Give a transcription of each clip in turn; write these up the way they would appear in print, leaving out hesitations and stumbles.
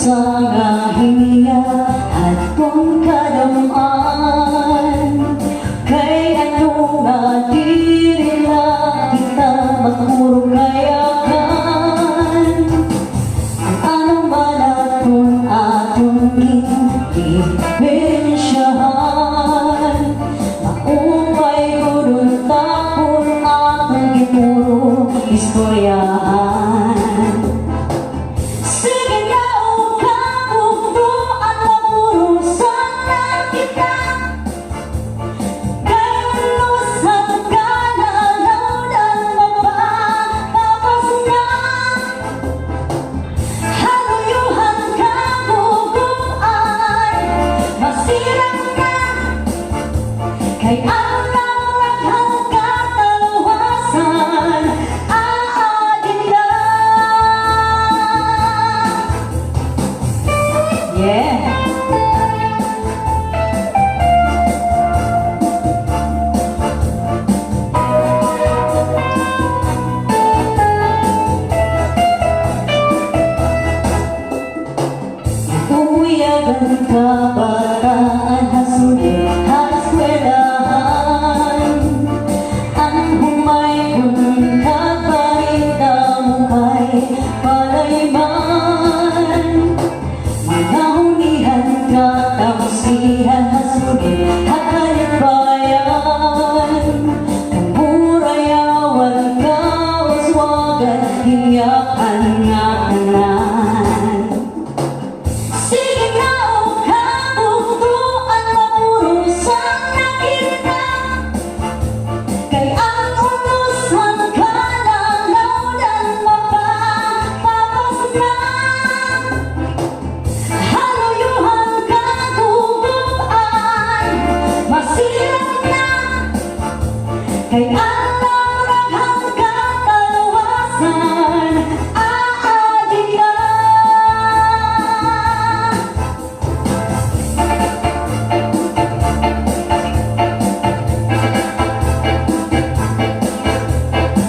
sa hiya at kung kalamaan, kay ano nga di nila kita magpuro kayakan. Ang anong balatong atong ibensyahan, maupay ko dun tapon atong gipuro istoryahan. Kay ang naghang katalawasan aadin na. Yeah. Uwiyagan kabataan hasulit sihan hasugin hakalit bayan, kamurayawan kauswagan hiyakan nga tanan. Sige na o kabuktuan mapurusan na kita, kay ang unusan ka lang laudan mapapapas na. Kay ang naghang katalawasan aadin na.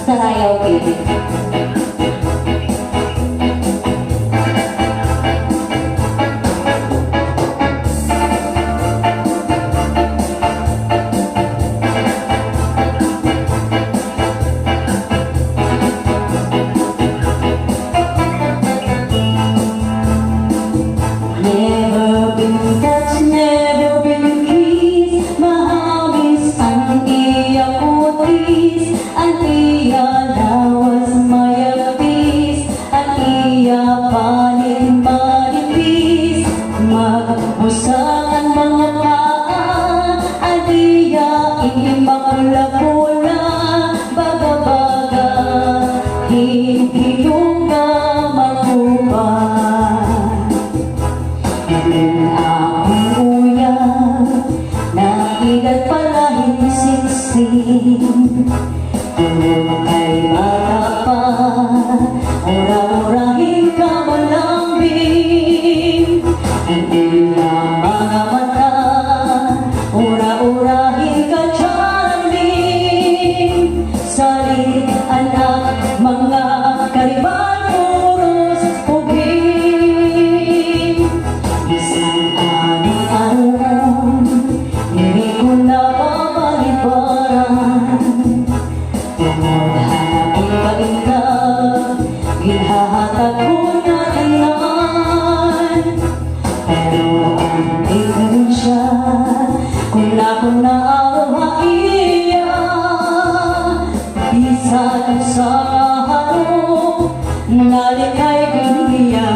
Sarayaw baby. Magbusangan mga paa, adiya imakula-kula, baga-baga, hindi yung makuban. Ganun ang uyang, naigat pala hinsiksing, ganun kay bata pa, ura-urahin ka malambing. Hindi na mga mata, ura-urahin ka charming. Salit anak, mga kariban, puros puging. Isang ani-aron, hindi ko na babalibaran. Tungod hanapin ka ika, ginahatag ko na tanan. Pero ang ebidensya, kung ako na iya, bisan sa harap, nalikay ganiya.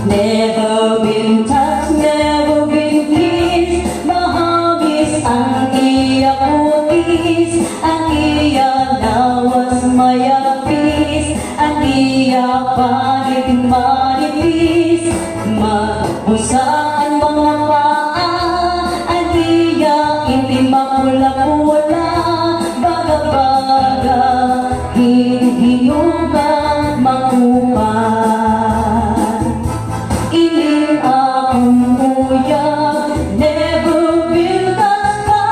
Never been touched, never been kissed, mahabis ang iya putis, ang iya lawas mayapis, ang iya panig manipis. Magbusaan mga paa, adiya hindi makula-kula, baga-baga, hindi yung makupan. Iling akong uyag, never will touch ka.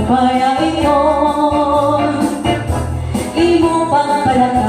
kaya ito imo pagpalaka